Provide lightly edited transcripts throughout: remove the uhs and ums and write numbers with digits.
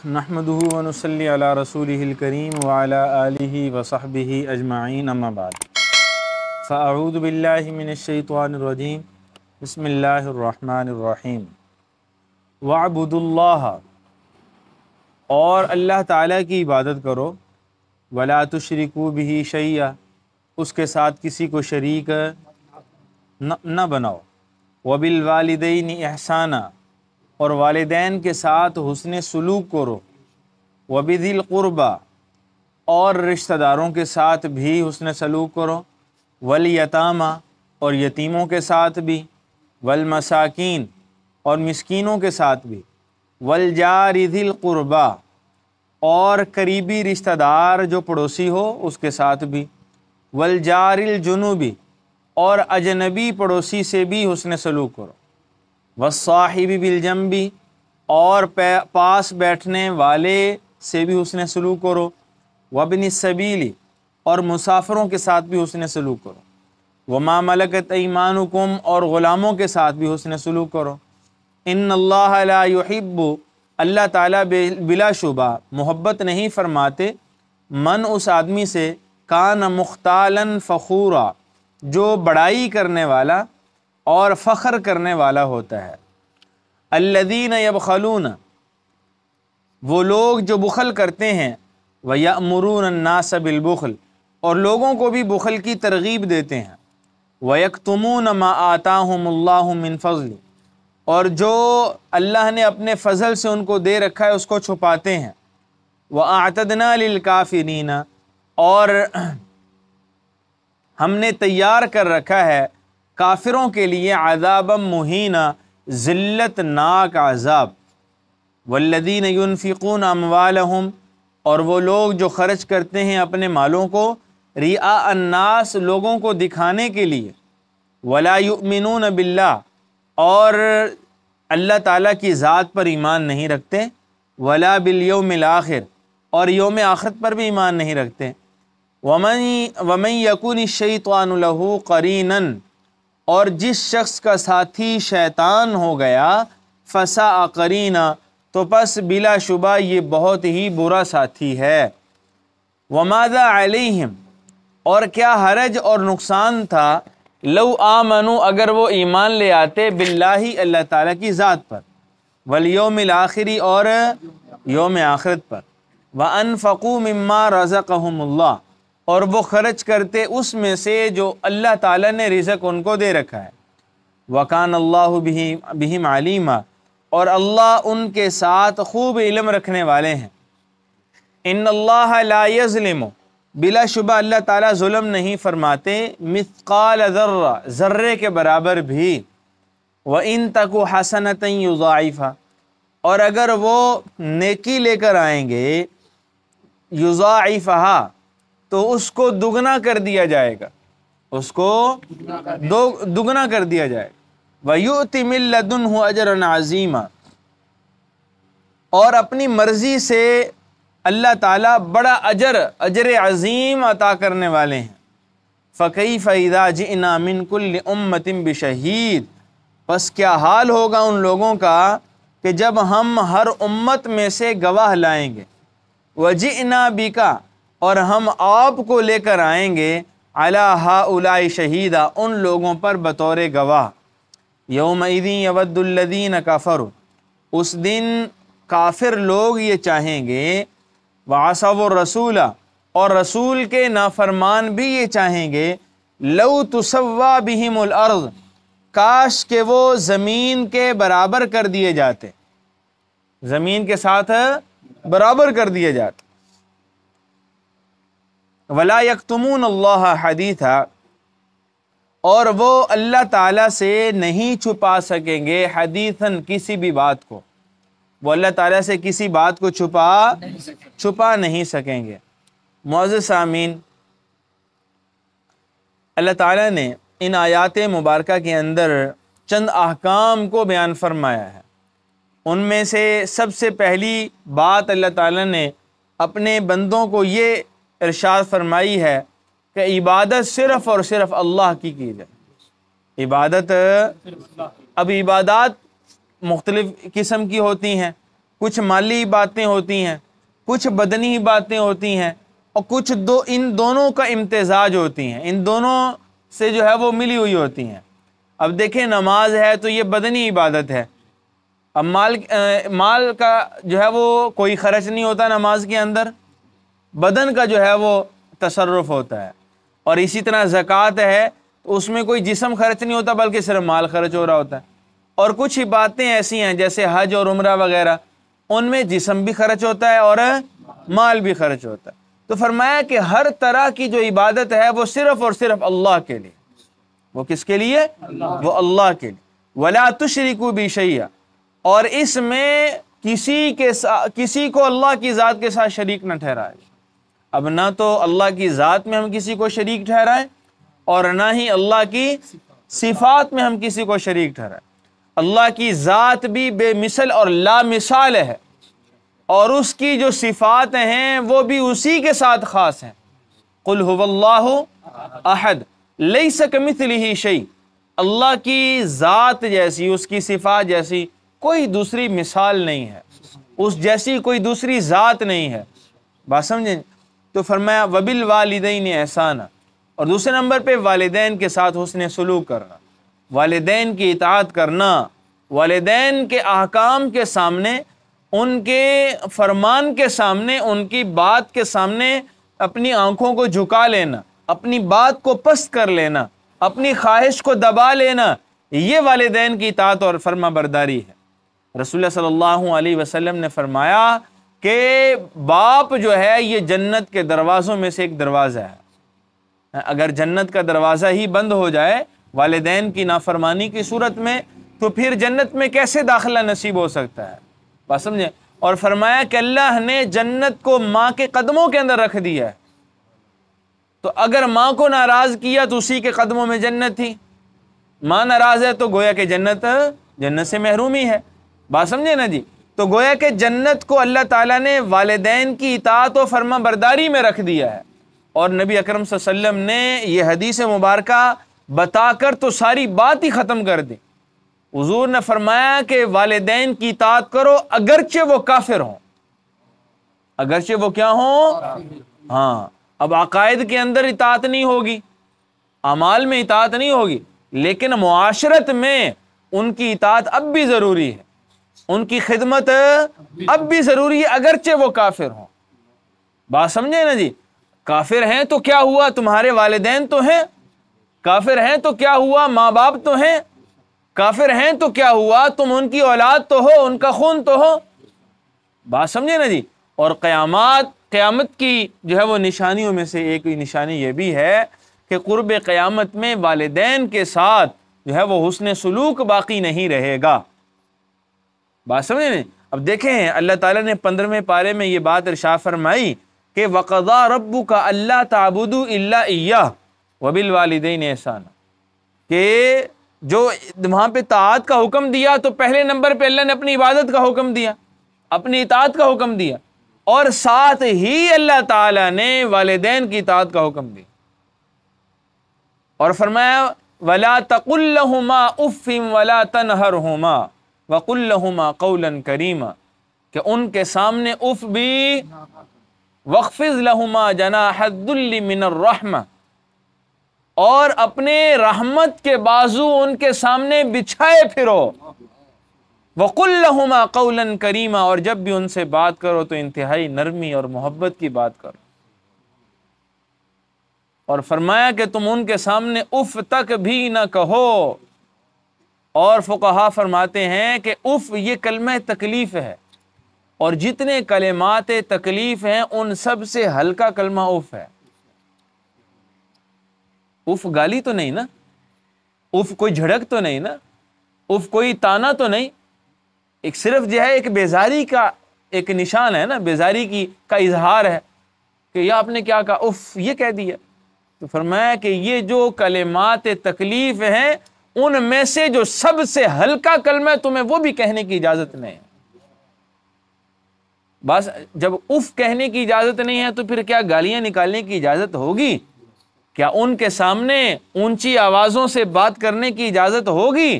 نحمدہ ونصلی علی رسولہ الکریم وعلی آلہ وصحبہ اجمعین اما بعد فاعوذ باللہ من الشیطان الرجیم بسم اللہ الرحمن الرحیم وَاعْبُدُوا اللَّهَ اور اللہ تعالیٰ کی عبادت کرو وَلَا تُشْرِكُوا بِهِ شَيْئًا اس کے ساتھ کسی کو شریک نہ بناؤ وَبِالْوَالِدَيْنِ إِحْسَانًا اور والدین کے ساتھ حسن سلوک کرو وَبِذِي الْقُرْبَى اور رشتہ داروں کے ساتھ بھی حسن سلوک کرو وَالْيَتَامَى اور یتیموں کے ساتھ بھی وَالْمَسَاكِينَ اور مسکینوں کے ساتھ بھی وَالْجَارِ ذِي الْقُرْبَى اور قریبی رشتہ دار جو پڑوسی ہو اس کے ساتھ بھی وَالْجَارِ الْجُنُوبِ اور اجنبی پڑوسی سے بھی حسن سلوک کرو وَالصَّاحِبِ بِالْجَنبِ اور پاس بیٹھنے والے سے بھی حسن سلوک کرو وَابْنِ السَّبِيلِ اور مسافروں کے ساتھ بھی حسن سلوک کرو وَمَا مَلَكَتْ أَيْمَانُكُمْ اور غلاموں کے ساتھ بھی حسن سلوک کرو ان اللہ لا يحب اللہ تعالیٰ بلا شبہ محبت نہیں فرماتے من اس آدمی سے کان مختالاً فخورا جو بڑائی کرنے والا اور فخر کرنے والا ہوتا ہے الذین یبخلون وہ لوگ جو بخل کرتے ہیں وَيَأْمُرُونَ النَّاسَ بِالْبُخْلِ اور لوگوں کو بھی بخل کی ترغیب دیتے ہیں وَيَكْتُمُونَ مَا آتَاهُمُ اللَّهُ مِنْ فَضْلِ اور جو اللہ نے اپنے فضل سے ان کو دے رکھا ہے اس کو چھپاتے ہیں وَأَعْتَدْنَا لِلْكَافِرِينَ اور ہم نے تیار کر رکھا ہے کافروں کے لیے عذابا مہینہ ذلت ناک عذاب والذین ينفقون اموالہم اور وہ لوگ جو خرچ کرتے ہیں اپنے مالوں کو رئاء الناس لوگوں کو دکھانے کے لیے ولا یؤمنون باللہ اور اللہ تعالیٰ کی ذات پر ایمان نہیں رکھتے ولا بالیوم الآخر اور یوم آخرت پر بھی ایمان نہیں رکھتے ومن یکون الشیطان له قرینا اور جس شخص کا ساتھی شیطان ہو گیا فساء قرینا تو پس بلا شبہ یہ بہت ہی برا ساتھی ہے وماذا علیہم اور کیا حرج اور نقصان تھا لو آمنوا اگر وہ ایمان لے آتے باللہ اللہ تعالیٰ کی ذات پر والیوم الآخری اور یوم آخرت پر وانفقوا مما رزقهم اللہ اور وہ خرچ کرتے اس میں سے جو اللہ تعالیٰ نے رزق ان کو دے رکھا ہے وَكَانَ اللَّهُ بِهِمْ عَلِيمًا اور اللہ ان کے ساتھ خوب علم رکھنے والے ہیں ان اللہ لا یظلم بلا شبہ اللہ تعالیٰ ظلم نہیں فرماتے مثقال ذرہ ذرے کے برابر بھی وَإِن تَكُ حَسَنَةً يُضَاعِفْهَا اور اگر وہ نیکی لے کر آئیں گے یضاعفها تو اس کو دگنا کر دیا جائے گا اس کو دگنا کر دیا جائے گا وَيُؤْتِ مِن لَّدُنْهُ أَجْرًا عَظِيمًا اور اپنی مرضی سے اللہ تعالیٰ بڑا اجر عظیم عطا کرنے والے ہیں فَكَيْفَ إِذَا جِئْنَا مِن كُلِّ أُمَّةٍ بِشَهِيدٍ پس کیا حال ہوگا ان لوگوں کا کہ جب ہم ہر امت میں سے گواہ لائیں گے وَجِئْنَا بِكَ اور ہم آپ کو لے کر آئیں گے عَلَى هَؤُلَاءِ شَهِيدًا ان لوگوں پر بطور گواہ يَوْمَئِذٍ يَوَدُّ الَّذِينَ كَفَرُوا اس دن کافر لوگ یہ چاہیں گے وَعَصَوُا الرَّسُولَ اور رسول کے نافرمان بھی یہ چاہیں گے لَوْ تُسَوَّى بِهِمُ الْأَرْض کاش کہ وہ زمین کے برابر کر دیے جاتے زمین کے ساتھ برابر کر دیے جاتے وَلَا يَكْتُمُونَ اللَّهَ حَدِيثًا اور وہ اللہ تعالیٰ سے نہیں چھپا سکیں گے حدیثاً کسی بھی بات کو وہ اللہ تعالیٰ سے کسی بات کو چھپا نہیں سکیں گے معزز سامعین اللہ تعالیٰ نے ان آیات مبارکہ کے اندر چند احکام کو بیان فرمایا ہے ان میں سے سب سے پہلی بات اللہ تعالیٰ نے اپنے بندوں کو یہ ارشاد فرمائی ہے کہ عبادت صرف اور صرف اللہ کی جائے عبادت اب عبادات مختلف قسم کی ہوتی ہیں کچھ مالی باتیں ہوتی ہیں، کچھ بدنی باتیں ہوتی ہیں، اور کچھ ان دونوں کا امتزاج ہوتی ہیں، ان دونوں سے جو ہے وہ ملی ہوئی ہوتی ہیں۔ اب دیکھیں نماز ہے تو یہ بدنی عبادت ہے، اب مال کا جو ہے وہ کوئی خرچ نہیں ہوتا نماز کے اندر، بدن کا جو ہے وہ تصرف ہوتا ہے۔ اور اسی طرح زکوٰۃ ہے تو اس میں کوئی جسم خرچ نہیں ہوتا بلکہ صرف مال خرچ ہو رہا ہوتا ہے۔ اور کچھ عبادتیں ایسی ہیں جیسے حج اور عمرہ وغیرہ، ان میں جسم بھی خرچ ہوتا ہے اور مال بھی خرچ ہوتا ہے۔ تو فرمایا کہ ہر طرح کی جو عبادت ہے وہ صرف اور صرف اللہ کے لیے، وہ کس کے لیے؟ وہ اللہ کے لیے۔ وَلَا تُشْرِكُوا بِهِ شَيْئًا، اور اس میں کسی کو اللہ کی ذات کے ساتھ شریک نہ ٹھہرائے۔ اب نہ تو اللہ کی ذات میں ہم کسی کو شریک ٹھہرائیں اور نہ ہی اللہ کی صفات میں ہم کسی کو شریک ٹھہرائیں۔ اللہ کی ذات بھی بے مثل اور لا مثال ہے، اور اس کی جو صفات ہیں وہ بھی اسی کے ساتھ خاص ہیں۔ قُلْ هُوَ اللَّهُ أَحَدٌ لَيْسَ كَمِثْلِهِ شَيْءٌ، اللہ کی ذات جیسی، اس کی صفات جیسی کوئی دوسری مثال نہیں ہے، اس جیسی کوئی دوسری ذات نہیں ہے۔ بات سمجھیں؟ تو فرمایا وَبِالْوَالِدَيْنِ إِحْسَانًا، اور دوسرے نمبر پہ والدین کے ساتھ حسن سلوک کرنا، والدین کی اطاعت کرنا، والدین کے احکام کے سامنے، ان کے فرمان کے سامنے، ان کی بات کے سامنے اپنی آنکھوں کو جھکا لینا، اپنی بات کو پست کر لینا، اپنی خواہش کو دبا لینا، یہ والدین کی اطاعت اور فرما برداری ہے۔ رسول اللہ صلی اللہ علیہ وسلم نے فرمایا کہ باپ جو ہے یہ جنت کے دروازوں میں سے ایک دروازہ ہے۔ اگر جنت کا دروازہ ہی بند ہو جائے والدین کی نافرمانی کی صورت میں تو پھر جنت میں کیسے داخلہ نصیب ہو سکتا ہے؟ بات سمجھیں؟ اور فرمایا کہ اللہ نے جنت کو ماں کے قدموں کے اندر رکھ دیا ہے، تو اگر ماں کو ناراض کیا تو اسی کے قدموں میں جنت تھی، ماں ناراض ہے تو گویا کہ جنت سے محرومی ہے۔ بات سمجھے نا جی؟ تو گویا کہ جنت کو اللہ تعالیٰ نے والدین کی اطاعت و فرما برداری میں رکھ دیا ہے، اور نبی اکرم صلی اللہ علیہ وسلم نے یہ حدیث مبارکہ بتا کر تو ساری بات ہی ختم کر دی۔ حضور نے فرمایا کہ والدین کی اطاعت کرو اگرچہ وہ کافر ہوں، اگرچہ وہ کیا ہوں؟ ہاں، اب عقائد کے اندر اطاعت نہیں ہوگی، اعمال میں اطاعت نہیں ہوگی، لیکن معاشرت میں ان کی اطاعت اب بھی ضروری ہے، ان کی خدمت اب بھی ضروری ہے اگرچہ وہ کافر ہوں۔ بات سمجھے نا جی؟ کافر ہیں تو کیا ہوا، تمہارے والدین تو ہیں، کافر ہیں تو کیا ہوا، ماں باپ تو ہیں، کافر ہیں تو کیا ہوا، تم ان کی اولاد تو ہو، ان کا خون تو ہو۔ بات سمجھے نا جی؟ اور قیامت کی جو ہے وہ نشانیوں میں سے ایک نشانی یہ بھی ہے کہ قرب قیامت میں والدین کے ساتھ جو ہے وہ حسن سلوک باقی نہیں رہے گا۔ بات سمجھے نا؟ اب دیکھیں اللہ تعالیٰ نے 15ویں پارے میں یہ بات ارشاد فرمائی کہ وَقَضَىٰ رَبُّكَ أَلَّا تَعْبُدُوا إِلَّا إِيَّاهُ وَبِالْوَالِدَيْنِ إِحْسَانًا، کہ جو وہاں پہ طاعت کا حکم دیا تو پہلے نمبر پہ اللہ نے اپنی عبادت کا حکم دیا، اپنی اطاعت کا حکم دیا، اور ساتھ ہی اللہ تعالیٰ نے والدین کی اطاعت کا حکم دیا، اور فرمایا وَلَا تَقُلْ لَهُمَا أُفٍّ وَلَا تَنْهَرْهُمَا وَقُلْ لَهُمَا قَوْلًا كَرِيمًا، کہ ان کے سامنے اف بھی، وَاخْفِضْ لَهُمَا جَنَاحَ الذُّلِّ مِنَ الرَّحْمَةِ، اور اپنے رحمت کے بازو ان کے سامنے بچھائے پھرو، وَقُلْ لَهُمَا قَوْلًا كَرِيمًا، اور جب بھی ان سے بات کرو تو انتہائی نرمی اور محبت کی بات کرو، اور فرمایا کہ تم ان کے سامنے اف تک بھی نہ کہو۔ اور فقہا فرماتے ہیں کہ اف یہ کلمہ تکلیف ہے، اور جتنے کلمات تکلیف ہیں ان سب سے ہلکا کلمہ اف ہے۔ اف گالی تو نہیں نا، اف کوئی جھڑک تو نہیں نا، اف کوئی تانا تو نہیں، ایک صرف جو ہے ایک بیزاری کا ایک نشان ہے نا، بیزاری کا اظہار ہے کہ یہ آپ نے کیا کہا، اف یہ کہہ دیا۔ تو فرمایا کہ یہ جو کلمات تکلیف ہیں ان میں سے جو سب سے ہلکا کلمہ ہے تمہیں وہ بھی کہنے کی اجازت نہیں ہے۔ بس جب اف کہنے کی اجازت نہیں ہے تو پھر کیا گالیاں نکالنے کی اجازت ہوگی؟ کیا ان کے سامنے اونچی آوازوں سے بات کرنے کی اجازت ہوگی؟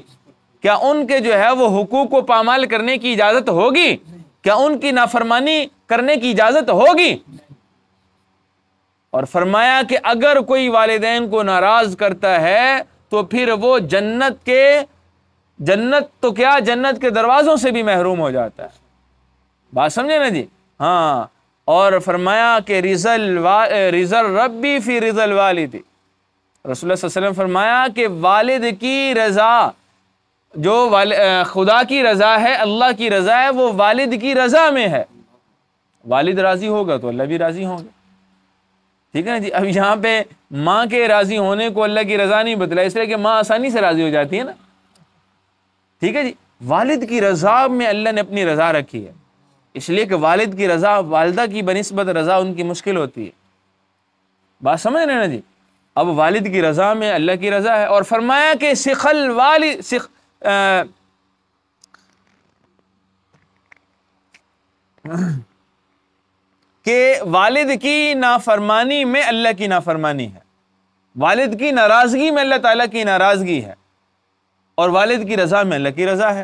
کیا ان کے جو ہے وہ حقوق کو پامال کرنے کی اجازت ہوگی؟ کیا ان کی نافرمانی کرنے کی اجازت ہوگی؟ اور فرمایا کہ اگر کوئی والدین کو ناراض کرتا ہے تو پھر وہ جنت کے دروازوں سے بھی محروم ہو جاتا ہے۔ بات سمجھے نا جی؟ ہاں، اور فرمایا کہ رضا ربی فی رضا الوالد، رسول اللہ صلی اللہ علیہ وسلم فرمایا کہ والد کی رضا، جو خدا کی رضا ہے، اللہ کی رضا ہے، وہ والد کی رضا میں ہے۔ والد راضی ہوگا تو اللہ بھی راضی ہوں گے، ٹھیک ہے نا جی؟ اب یہاں پہ ماں کے راضی ہونے کو اللہ کی رضا نہیں بتلا، اس لیے کہ ماں آسانی سے راضی ہو جاتی ہے نا، ٹھیک ہے جی؟ والد کی رضا میں اللہ نے اپنی رضا رکھی ہے، اس لیے کہ والد کی رضا والدہ کی بنسبت رضا ان کی مشکل ہوتی ہے۔ بات سمجھ رہے ہیں نا جی؟ اب والد کی رضا میں اللہ کی رضا ہے، اور فرمایا کہ کہ والد کی نافرمانی میں اللہ کی نافرمانی ہے، والد کی ناراضگی میں اللہ تعالیٰ کی ناراضگی ہے، اور والد کی رضا میں اللہ کی رضا ہے۔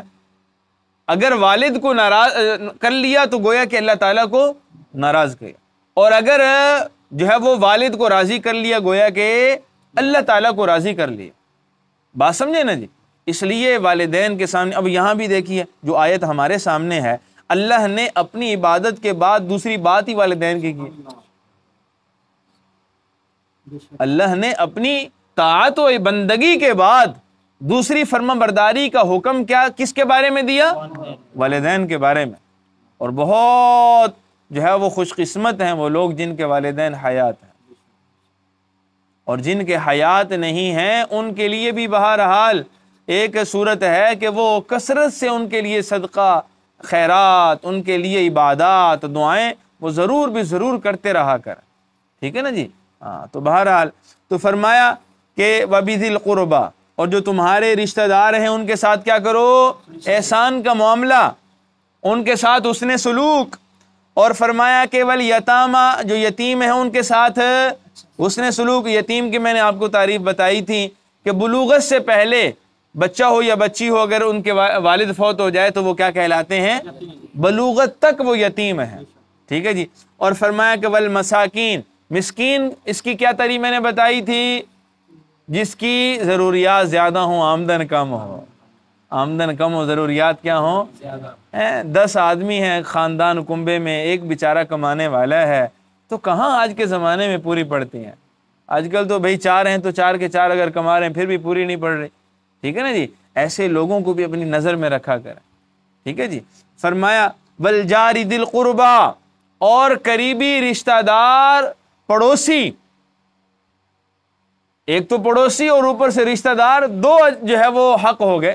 اگر والد کو ناراض کر لیا تو گویا کہ اللہ تعالیٰ کو ناراض کیا، اور اگر جو ہے وہ والد کو راضی کر لیا گویا کہ اللہ تعالیٰ کو راضی کر لیا۔ بات سمجھے نا جی؟ اس لیے والدین کے سامنے، اب یہاں بھی دیکھیے جو آیت ہمارے سامنے ہے، اللہ نے اپنی عبادت کے بعد دوسری بات ہی والدین کی اللہ نے اپنی طاعت و بندگی کے بعد دوسری فرما برداری کا حکم کس کے بارے میں دیا؟ والدین کے بارے میں۔ اور بہت جو ہے وہ خوش قسمت ہیں وہ لوگ جن کے والدین حیات ہیں، اور جن کے حیات نہیں ہیں ان کے لیے بھی بہرحال ایک صورت ہے کہ وہ کثرت سے ان کے لیے صدقہ خیرات، ان کے لیے عبادات دعائیں وہ ضرور کرتے رہا کر، ٹھیک ہے نا جی؟ ہاں، تو بہرحال تو فرمایا کہ وَبِذِي الْقُرْبَى، اور جو تمہارے رشتہ دار ہیں ان کے ساتھ کیا کرو؟ احسان کا معاملہ، ان کے ساتھ حسن سلوک، اور فرمایا کہ وَالْيَتَامَى، جو یتیم ہیں ان کے ساتھ حسن سلوک۔ یتیم کی میں نے آپ کو تعریف بتائی تھی کہ بلوغت سے پہلے بچہ ہو یا بچی ہو، اگر ان کے والد فوت ہو جائے تو وہ کیا کہلاتے ہیں؟ بلوغت تک وہ یتیم ہیں، ٹھیک ہے جی؟ اور فرمایا کہ والمساکین، مسکین، اس کی کیا تعریف میں نے بتائی تھی؟ جس کی ضروریات زیادہ ہوں، آمدن کم ہو، ضروریات کیا ہوں؟ 10 آدمی ہیں خاندان کنبے میں، ایک بیچارہ کمانے والا ہے، تو کہاں آج کے زمانے میں پوری پڑتی ہیں؟ آج کل تو بھئی 4 ہیں تو 4 کے 4 اگر کما رہے ہیں پھر بھی پوری نہیں پڑ رہی، ٹھیک ہے نا جی؟ ایسے لوگوں کو بھی اپنی نظر میں رکھا کریں، ٹھیک ہے جی؟ فرمایا والجار ذی القربى، اور قریبی رشتہ دار، پڑوسی، ایک تو پڑوسی اور اوپر سے رشتہ دار، دو جو ہے وہ حق ہو گئے،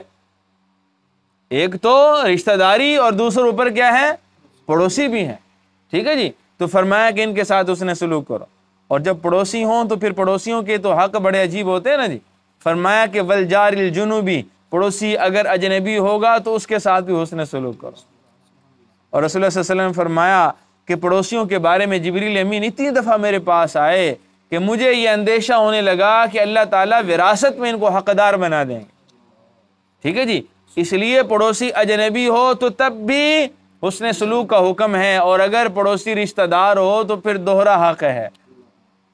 ایک تو رشتہ داری اور دوسرے اوپر کیا ہے؟ پڑوسی بھی ہیں، ٹھیک ہے جی؟ تو فرمایا کہ ان کے ساتھ حسن سلوک کرو، اور جب پڑوسی ہوں تو پھر پڑوسیوں کے تو حق بڑے عجیب ہوتے ہیں نا جی؟ فرمایا کہ والجار الجنوبی، پڑوسی اگر اجنبی ہوگا تو اس کے ساتھ بھی حسن سلوک کرو۔ اور رسول اللہ صلی اللہ علیہ وسلم نے فرمایا کہ پڑوسیوں کے بارے میں جبریل امین اتنی دفعہ میرے پاس آئے کہ مجھے یہ اندیشہ ہونے لگا کہ اللہ تعالیٰ وراثت میں ان کو حقدار بنا دیں گے، ٹھیک ہے جی؟ اس لیے پڑوسی اجنبی ہو تو تب بھی حسن سلوک کا حکم ہے، اور اگر پڑوسی رشتہ دار ہو تو پھر دوہرا حق ہے،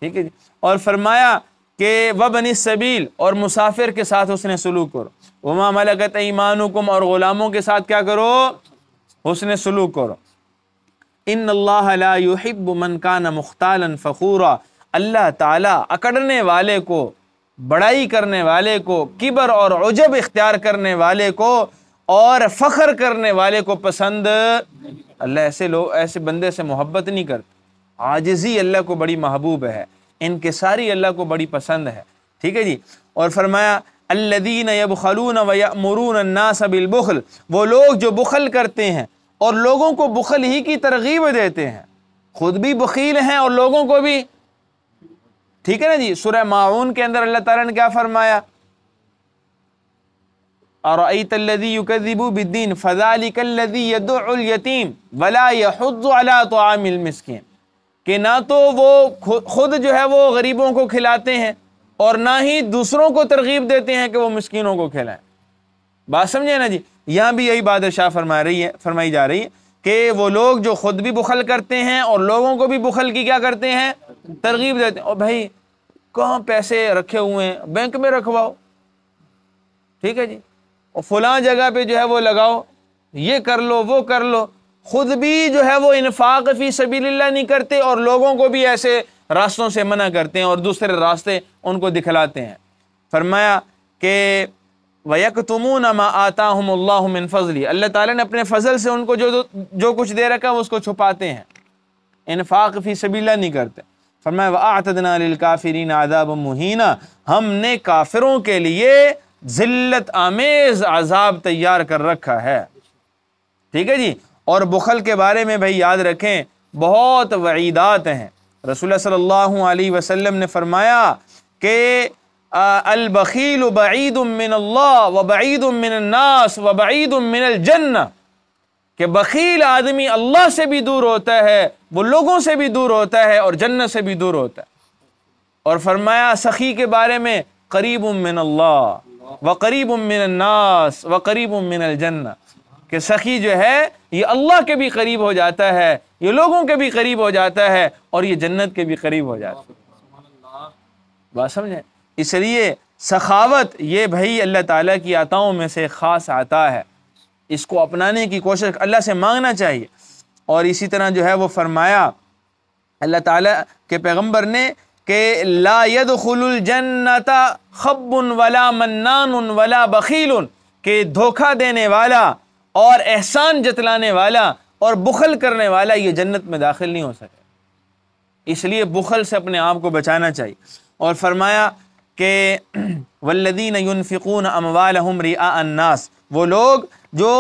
ٹھیک ہے جی؟ اور فرمایا کہ وَبَنِ السَّبِيلِ، اور مسافر کے ساتھ حسن سلوک کرو، وَمَا مَلَكَتْ أَيْمَانُكُمْ، اور غلاموں کے ساتھ کیا کرو؟ حسن سلوک کرو۔ ان اللہ لا يحب من کان مختالا فخورا، اللہ تعالیٰ اکڑنے والے کو، بڑائی کرنے والے کو، کبر اور عجب اختیار کرنے والے کو اور فخر کرنے والے کو پسند، اللہ ایسے بندے سے محبت نہیں کرتا۔ عاجزی اللہ کو بڑی محبوب ہے، انکساری اللہ کو بڑی پسند ہے، ٹھیک ہے جی؟ اور فرمایا الذین یبخلون ویأمرون الناس بالبخل، وہ لوگ جو بخل کرتے ہیں اور لوگوں کو بخل ہی کی ترغیب دیتے ہیں، خود بھی بخیل ہیں اور لوگوں کو بھی، ٹھیک ہے نا جی؟ سورہ ماعون کے اندر اللہ تعالیٰ نے کیا فرمایا؟ اَرَأَيْتَ الَّذِي يُكَذِّبُ بِالدِّينِ فَذَلِكَ الَّذِي يَدُعُّ الْيَتِيمَ وَلَا يَحُضُّ عَلَىٰ طَعَامِ الْمِسْكِينِ، کہ نہ تو وہ خود جو ہے وہ غریبوں کو کھلاتے ہیں اور نہ ہی دوسروں کو ترغیب دیتے ہیں کہ وہ مسکینوں کو کھلائیں۔ بات سمجھے نا جی؟ یہاں بھی یہی بات ارشاد فرمائی جا رہی ہے کہ وہ لوگ جو خود بھی بخل کرتے ہیں اور لوگوں کو بھی بخل کی کیا کرتے ہیں، ترغیب دیتے ہیں۔ اور بھائی کہاں پیسے رکھے ہوئے ہیں، بینک میں رکھواؤ، ٹھیک ہے جی، اور فلاں جگہ پہ جو ہے وہ لگاؤ، یہ کر لو وہ کر لو، خود بھی جو ہے وہ انفاق فی سبیل اللہ نہیں کرتے اور لوگوں کو بھی ایسے راستوں سے منع کرتے ہیں اور دوسرے راستے ان کو دکھلاتے ہیں۔ فرمایا کہ وَيَكْتُمُونَ مَا آتَاهُمُ اللَّهُ مِنْ فَضْلِهِ، اللہ تعالیٰ نے اپنے فضل سے ان کو جو کچھ دے رکھا ہے اس کو چھپاتے ہیں، انفاق فی سبیل اللہ نہیں کرتے۔ فرمایا وَأَعْتَدْنَا لِلْكَافِرِينَ عَذَابًا مُهِينًا، ہم نے کافروں کے لیے ذلت آمیز عذاب تیار کر رکھا ہے، ٹھیک ہے جی۔ اور بخل کے بارے میں بھائی یاد رکھیں بہت وعیدات ہیں۔ رسول اللہ صلی اللہ علیہ وسلم نے فرمایا کہ البخیل بعید من اللہ وبعید من الناس وبعید من الجنہ، کہ بخیل آدمی اللہ سے بھی دور ہوتا ہے، وہ لوگوں سے بھی دور ہوتا ہے اور جنت سے بھی دور ہوتا ہے۔ اور فرمایا سخی کے بارے میں قریب من اللہ وقریب من الناس وقریب من الجنہ، کہ سخی جو ہے یہ اللہ کے بھی قریب ہو جاتا ہے، یہ لوگوں کے بھی قریب ہو جاتا ہے اور یہ جنت کے بھی قریب ہو جاتا ہے۔ بات سمجھیں؟ اس لیے سخاوت یہ بھائی اللہ تعالیٰ کی عطاؤں میں سے خاص عطا ہے، اس کو اپنانے کی کوشش اللہ سے مانگنا چاہیے۔ اور اسی طرح جو ہے وہ فرمایا اللہ تعالیٰ کے پیغمبر نے کہ لا يدخل الجنت خب ولا منان ولا بخیل، کہ دھوکہ دینے والا اور احسان جتلانے والا اور بخل کرنے والا یہ جنت میں داخل نہیں ہو سکے۔ اس لیے بخل سے اپنے آپ کو بچانا چاہیے۔ اور فرمایا کہ والذین ينفقون اموالهم رئاء الناس، وہ لوگ جو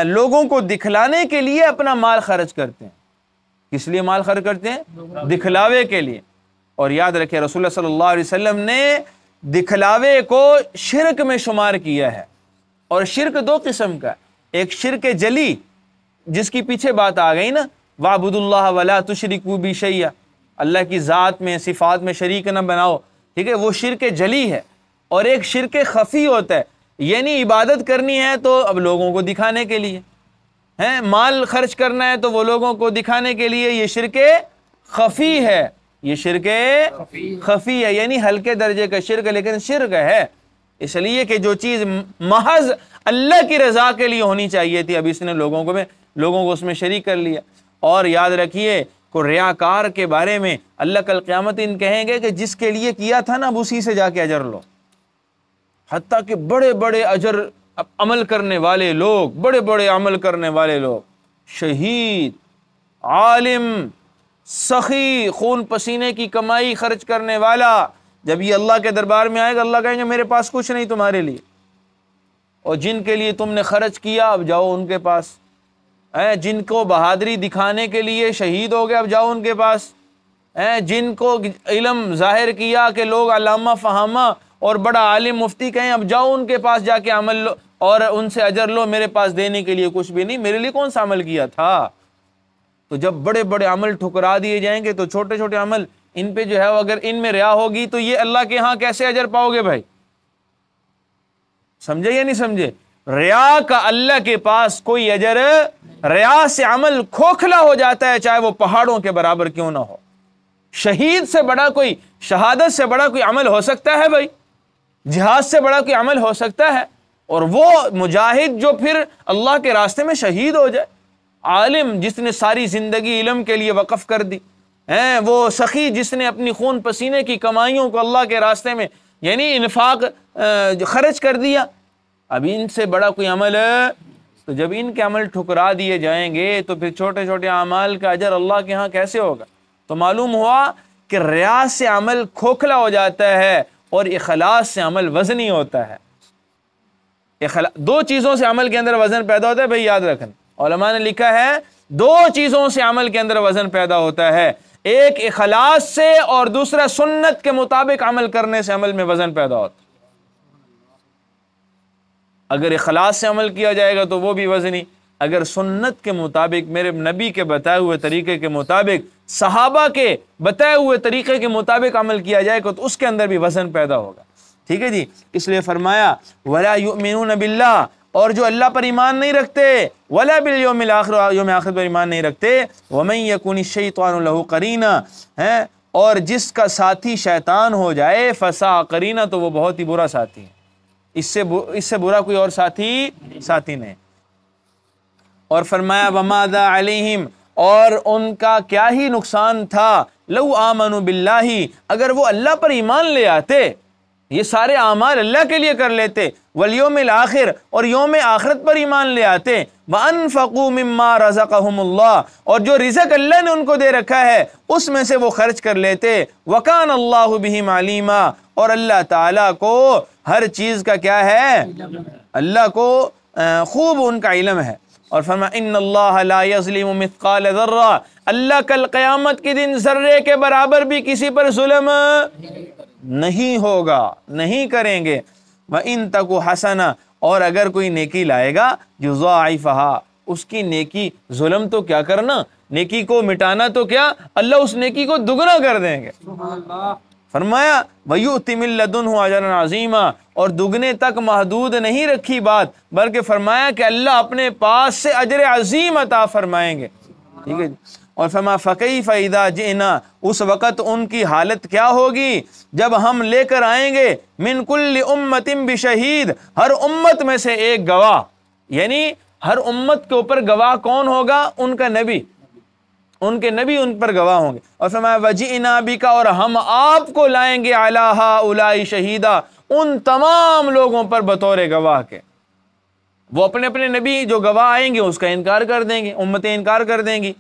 لوگوں کو دکھلانے کے لیے اپنا مال خرچ کرتے ہیں۔ کس لیے مال خرچ کرتے ہیں؟ دکھلاوے کے لیے۔ اور یاد رکھیں رسول اللہ صلی اللہ علیہ وسلم نے دکھلاوے کو شرک میں شمار کیا ہے، اور شرک دو قسم کا، ایک شرک جلی جس کی پیچھے بات آ گئی نا، وَاعْبُدُوا اللَّهَ وَلَا تُشْرِكُوا بِهِ شَيْئًا، اللہ کی ذات میں صفات میں شریک نہ بناؤ، ٹھیک ہے، وہ شرک جلی ہے۔ اور ایک شرک خفی ہوتا ہے، یعنی عبادت کرنی ہے تو اب لوگوں کو دکھانے کے لیے ہیں، مال خرچ کرنا ہے تو وہ لوگوں کو دکھانے کے لیے، یہ شرک خفی ہے، یہ شرک خفی ہے، یعنی ہلکے درجے کا شرک لیکن شرک ہے۔ اس لیے کہ جو چیز محض اللہ کی رضا کے لیے ہونی چاہیے تھی اب اس نے لوگوں کو اس میں شریک کر لیا۔ اور یاد رکھیے کو ریاکار کے بارے میں اللہ کل قیامت ان کہیں گے کہ جس کے لیے کیا تھا نا اب اسی سے جا کے اجر لو۔ حتیٰ کہ بڑے بڑے اجر عمل کرنے والے لوگ، بڑے بڑے عمل کرنے والے لوگ، شہید، عالم، سخی، خون پسینے کی کمائی خرچ کرنے والا، جب یہ اللہ کے دربار میں آئے گا اللہ کہیں گے میرے پاس کچھ نہیں تمہارے لیے، اور جن کے لیے تم نے خرچ کیا اب جاؤ ان کے پاس، جن کو بہادری دکھانے کے لیے شہید ہو گئے اب جاؤ ان کے پاس، جن کو علم ظاہر کیا کہ لوگ علامہ فہامہ اور بڑا عالم مفتی کہیں اب جاؤ ان کے پاس جا کے عمل لو اور ان سے اجر لو، میرے پاس دینے کے لیے کچھ بھی نہیں، میرے لیے کون سا عمل کیا تھا۔ تو جب بڑے بڑے عمل ٹھکرا دیے جائیں گے تو چھوٹے چھوٹے عمل ان پہ جو ہے اگر ان میں ریا ہوگی تو یہ اللہ کے ہاں کیسے اجر پاؤ گے بھائی؟ سمجھے یا نہیں سمجھے؟ ریا کا اللہ کے پاس کوئی اجر، ریا سے عمل کھوکھلا ہو جاتا ہے چاہے وہ پہاڑوں کے برابر کیوں نہ ہو۔ شہید سے بڑا کوئی، شہادت سے بڑا کوئی عمل ہو سکتا ہے بھائی؟ جہاد سے بڑا کوئی عمل ہو سکتا ہے؟ اور وہ مجاہد جو پھر اللہ کے راستے میں شہید ہو جائے، عالم جس نے ساری زندگی علم کے لیے وقف کر دی، وہ سخی جس نے اپنی خون پسینے کی کمائیوں کو اللہ کے راستے میں یعنی انفاق خرچ کر دیا، اب ان سے بڑا کوئی عمل ہے؟ تو جب ان کے عمل ٹھکرا دیے جائیں گے تو پھر چھوٹے چھوٹے اعمال کا اجر اللہ کے ہاں کیسے ہوگا؟ تو معلوم ہوا کہ ریا سے عمل کھوکھلا ہو جاتا ہے اور اخلاص سے عمل وزنی ہوتا ہے۔ دو چیزوں سے عمل کے اندر وزن پیدا ہوتا ہے بھائی، یاد رکھنا، علماء نے لکھا ہے دو چیزوں سے عمل کے اندر وزن پیدا ہوتا ہے، ایک اخلاص سے اور دوسرا سنت کے مطابق عمل کرنے سے عمل میں وزن پیدا ہوتا ہے۔ اگر اخلاص سے عمل کیا جائے گا تو وہ بھی وزنی، اگر سنت کے مطابق میرے نبی کے بتائے ہوئے طریقے کے مطابق، صحابہ کے بتائے ہوئے طریقے کے مطابق عمل کیا جائے گا تو اس کے اندر بھی وزن پیدا ہوگا، ٹھیک ہے جی۔ اس لیے فرمایا وَلَا يُؤْمِنُونَ بِاللَّهِ، اور جو اللہ پر ایمان نہیں رکھتے، ولا بالیوم الآخر، یوم آخر پر ایمان نہیں رکھتے، ومن یکن الشیطان لہ قرینا، اور جس کا ساتھی شیطان ہو جائے، فساء قرینا، تو وہ بہت ہی برا ساتھی ہے، اس سے برا کوئی اور ساتھی نہیں۔ اور فرمایا وماذا علیہم، اور ان کا کیا ہی نقصان تھا، لو آمنوا باللہ، اگر وہ اللہ پر ایمان لے آتے، یہ سارے اعمال اللہ کے لیے کر لیتے، والیوم الآخر، اور یوم آخرت پر ایمان لے آتے، وانفقوا مما رزقهم اللہ، اور جو رزق اللہ نے ان کو دے رکھا ہے اس میں سے وہ خرچ کر لیتے، وکان اللہ بہم علیما، اور اللہ تعالیٰ کو ہر چیز کا کیا ہے، اللہ کو خوب ان کا علم ہے۔ اور فرمایا ان اللہ لا یظلم مثقال ذرہ، اللہ کل قیامت کے دن ذرے کے برابر بھی کسی پر ظلم نہیں ہوگا، نہیں کریں گے۔ وَإِن تَكُ حَسَنَةً، اور اگر کوئی نیکی لائے گا، يُضَاعِفْهَا، اس کی نیکی، ظلم تو کیا کرنا، نیکی کو مٹانا تو کیا، اللہ اس نیکی کو دگنا کر دیں گے۔ فرمایا وَيُؤْتِ مِن لَّدُنْهُ أَجْرًا عَظِيمًا، اور دگنے تک محدود نہیں رکھی بات، بلکہ فرمایا کہ اللہ اپنے پاس سے اجر عظیم عطا فرمائیں گے، ٹھیک ہے۔ اور فرمایا فَكَيْفَ إِذَا جِئْنَا، اس وقت ان کی حالت کیا ہوگی جب ہم لے کر آئیں گے، مِن كُلِّ أُمَّةٍ بِشَهِيدٍ، ہر امت میں سے ایک گواہ، یعنی ہر امت کے اوپر گواہ کون ہوگا، ان کا نبی، ان کے نبی ان پر گواہ ہوں گے۔ اور فرمایا وَجِئْنَا بِكَ، اور ہم آپ کو لائیں گے، عَلَىٰ هَٰؤُلَاءِ شَهِيدًا، ان تمام لوگوں پر بطور گواہ کے۔ وہ اپنے اپنے نبی جو گواہ آئیں گے اس کا انکار کر دیں گے، امتیں انکار کر دیں گی،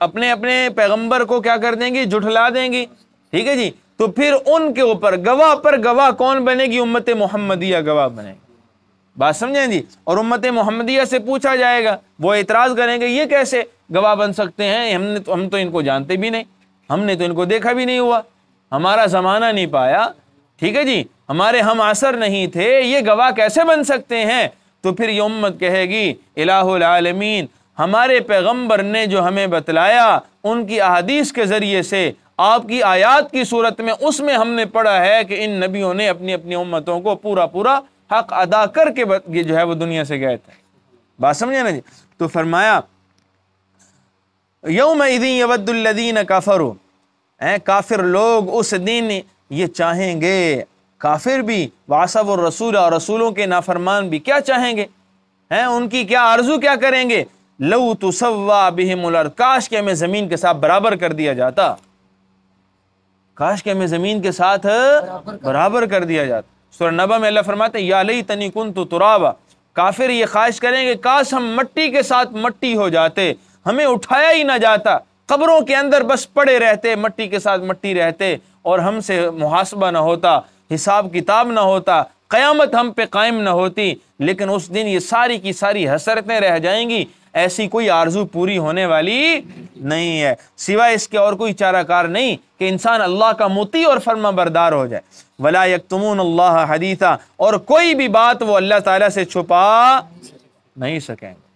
اپنے اپنے پیغمبر کو کیا کر دیں گی، جھٹلا دیں گی، ٹھیک ہے جی۔ تو پھر ان کے اوپر گواہ پر گواہ کون بنے گی، امت محمدیہ گواہ بنے گی، بات سمجھیں جی۔ اور امت محمدیہ سے پوچھا جائے گا، وہ اعتراض کریں گے یہ کیسے گواہ بن سکتے ہیں، ہم تو ان کو جانتے بھی نہیں، ہم نے تو ان کو دیکھا بھی نہیں ہوا، ہمارا زمانہ نہیں پایا، ٹھیک ہے جی، ہمارے ہم عصر نہیں تھے، یہ گواہ کیسے بن سکتے ہیں۔ تو پھر یہ امت کہے گی الہ العالمین، ہمارے پیغمبر نے جو ہمیں بتلایا ان کی احادیث کے ذریعے سے، آپ کی آیات کی صورت میں، اس میں ہم نے پڑھا ہے کہ ان نبیوں نے اپنی اپنی امتوں کو پورا حق ادا کر کے جو ہے وہ دنیا سے گئے تھے، بات سمجھے نا جی۔ تو فرمایا یومئذ یود الذین کفروا، کافر لوگ اس دن یہ چاہیں گے، کافر بھی، وعصوا الرسول، اور رسولوں کے نافرمان بھی کیا چاہیں گے، ان کی کیا آرزو کیا کریں گے، لو تسوا بہم الارض، کاش کہ ہمیں زمین کے ساتھ برابر کر دیا جاتا، کاش کہ ہمیں زمین کے ساتھ برابر کر دیا جاتا۔ سورہ نبا میں اللہ فرماتے ہیں یا لیتنی کنت ترابا، کافر یہ خواہش کریں گے کاش ہم مٹی کے ساتھ مٹی ہو جاتے، ہمیں اٹھایا ہی نہ جاتا، قبروں کے اندر بس پڑے رہتے، مٹی کے ساتھ مٹی رہتے، اور ہم سے محاسبہ نہ ہوتا، حساب کتاب نہ ہوتا، قیامت ہم پہ قائم نہ ہوتی۔ لیکن اس دن یہ ساری کی ساری حسرتیں رہ جائیں گی، ایسی کوئی آرزو پوری ہونے والی نہیں ہے، سوائے اس کے اور کوئی چارہ کار نہیں کہ انسان اللہ کا مطیع اور فرما بردار ہو جائے۔ ولا یکتمون اللہ حدیثا، اور کوئی بھی بات وہ اللہ تعالیٰ سے چھپا نہیں سکیں گے۔